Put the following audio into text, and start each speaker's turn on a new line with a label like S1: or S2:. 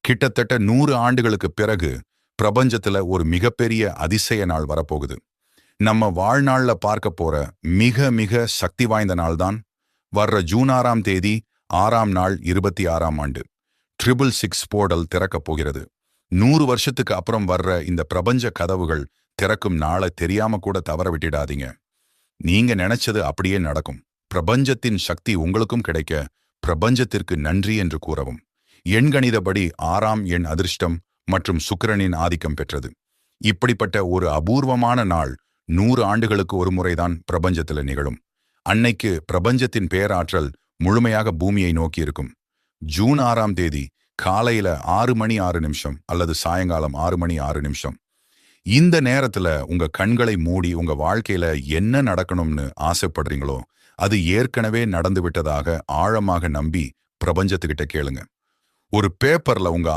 S1: கிட்டத்தட்ட 100 ஆண்டுகளுக்கு பிறகு பிரபஞ்சத்துல ஒரு மிகப்பெரிய அதிசய நாள் வரப்போகுது. நம்ம வாழ்நாள்ல பார்க்க போற மிக மிக சக்தி வாய்ந்த நாள்தான் வர்ற ஜூன் 6ஆம் தேதி 6ஆம் நாள் 26ஆம் ஆண்டு 666 போர்டல் திறக்கப் போகிறது. 100 வருஷத்துக்கு அப்புறம் வர்ற இந்த பிரபஞ்ச கதவுகள் திறக்கும் நாளை தெரியாம கூட தவற விட்டுடாதீங்க. நீங்க நினைச்சது அப்படியே நடக்கும். பிரபஞ்சத்தின் சக்தி உங்களுக்கும் கிடைக்க பிரபஞ்சத்திற்கு நன்றி என்று கூறவும். எண்கணிதப்படி 6ஆம் எண் அதிர்ஷ்டம் மற்றும் சுக்கிரனின் ஆதிக்கம் பெற்றது. இப்படிப்பட்ட ஒரு அபூர்வமான நாள் 100 ஆண்டுகளுக்கு ஒரு முறைதான் பிரபஞ்சத்துல நிகழும். அன்னைக்கு பிரபஞ்சத்தின் பேராற்றல் முழுமையாக பூமியை நோக்கி இருக்கும். ஜூன் 6ஆம் தேதி காலையில 6:06 அல்லது சாயங்காலம் 6:06. இந்த நேரத்துல உங்க கண்களை மூடி உங்க வாழ்க்கையில என்ன நடக்கணும்னு ஆசைப்படுறீங்களோ அது ஏற்கனவே நடந்து விட்டதாக ஆழமாக நம்பி பிரபஞ்சத்துக்கிட்ட கேளுங்க. ஒரு பேப்பர்ல உங்க